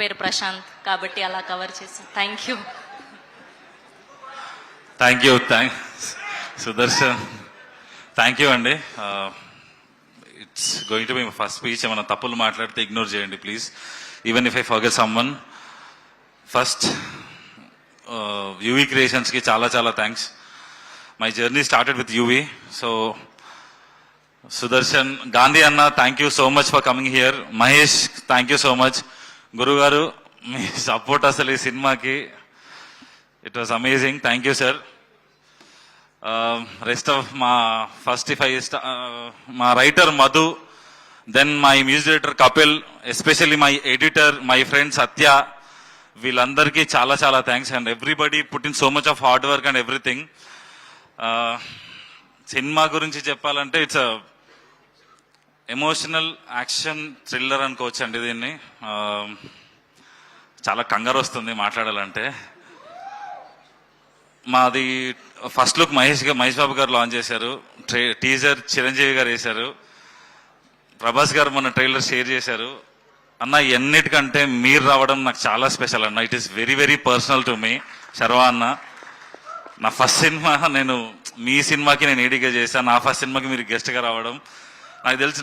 పేరు ప్రశాంత్ కాబట్టి అలా కవర్ చేసి thank you. Sudarshan thank you అండి. It's going to be first speech. ఏమైనా తప్పులు మాట్లాడితే ఇగ్నోర్ చేయండి please, even if I forget someone. First UV క్రియేషన్స్కి చాలా చాలా thanks. My journey started with UV. So Sudarshan, Gandhi అన్న, thank you so much for coming here. Mahesh, thank you so much. గురుగారు, మీ సపోర్ట్ అసలు ఈ సినిమాకి it was amazing. Thank you sir. Rest of మా ఫస్ట్ మా writer Madhu, then my music director Kapil, especially my editor, my friend Satya, వీళ్ళందరికీ చాలా చాలా thanks. And everybody put in so much of hard work and everything. Cinema గురించి చెప్పాలంటే it's emotional action thriller అనుకోవచ్చు అండి. దీన్ని చాలా కంగారు వస్తుంది మాట్లాడాలంటే. మాది ఫస్ట్ లుక్ మహేష్ బాబు గారు లాంచ్ చేశారు, టీజర్ చిరంజీవి గారు వేశారు, ప్రభాస్ గారు మొన్న ట్రైలర్ షేర్ చేశారు. అన్న, ఎన్నిటికంటే మీరు రావడం నాకు చాలా స్పెషల్ అన్న. It is very very personal to me. Sharwa అన్న, నా ఫస్ట్ సినిమా, నేను మీ సినిమాకి నేను ఏడీగా చేశాను. నా ఫస్ట్ సినిమాకి మీరు గెస్ట్గా రావడం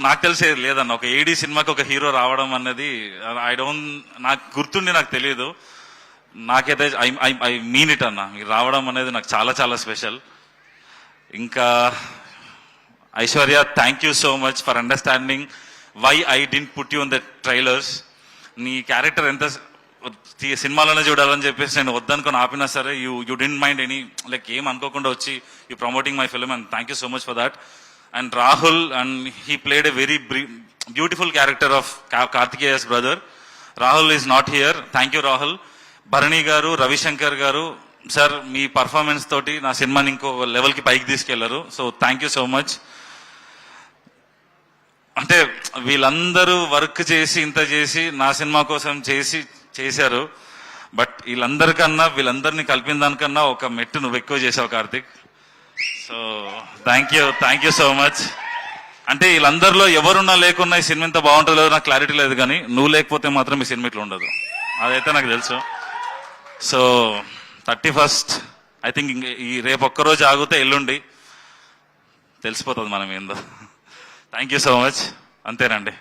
నాకు తెలిసేది లేదన్న. ఒక ఏడీ సినిమాకి ఒక హీరో రావడం అన్నది నాకు గుర్తుండి నాకు తెలియదు. నాకైతే ఐ మీన్ ఇట్ అన్న. మీరు రావడం అనేది నాకు చాలా చాలా స్పెషల్. ఇంకా Aishwarya, thank you so much for understanding why I didn't put you in the trailers. నీ క్యారెక్టర్ ఎంత సినిమాలోనే చూడాలని చెప్పేసి నేను వద్దనుకొని ఆపినా సరే you didn't mind any, like ఏం అనుకోకుండా వచ్చి you promoting my film, and thank you so much for that. And Rahul, and he played a very beautiful character of Karthikeya's brother. Rahul is not here. Thank you Rahul. Bharani garu, Ravishankar గారు, sir మీ performance తోటి నా సినిమాని ఇంకో లెవెల్కి పైకి తీసుకెళ్లారు. So thank you so much. అంటే వీళ్ళందరూ వర్క్ చేసి ఇంత చేసి నా సినిమా కోసం చేశారు. బట్ వీళ్ళందరినీ కలిపిన దానికన్నా ఒక మెట్టు నువ్వు ఎక్కువ చేసావు Karthik. So thank you so much. అంటే వీళ్ళందరిలో ఎవరున్నా లేకున్నా ఈ సినిమా ఇంత బాగుంటుందో లేదో నాకు క్లారిటీ లేదు, కానీ నువ్వు లేకపోతే మాత్రం ఈ సినిమా ఇట్లా ఉండదు, అదైతే నాకు తెలుసు. సో 31st ఐ థింక్ ఈ రేపు ఒక్కరోజు ఆగితే ఎల్లుండి తెలిసిపోతుంది మనం ఏందో. Thank you so much. అంతేనండి.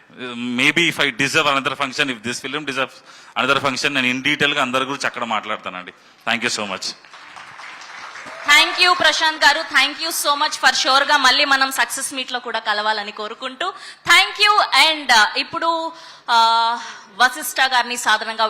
Maybe if I deserve another function, if this film deserve another function, నేను ఇన్ డీటెయిల్గా అందరి గురించి అక్కడ మాట్లాడతానండి. Thank you so much. Thank you Prashanth గారు. Thank you so much. For sure గా మళ్ళీ మనం సక్సెస్ మీట్ లో కూడా కలవాలని కోరుకుంటూ థ్యాంక్ యూ. అండ్ ఇప్పుడు వశిష్ఠ గారిని సాధారణంగా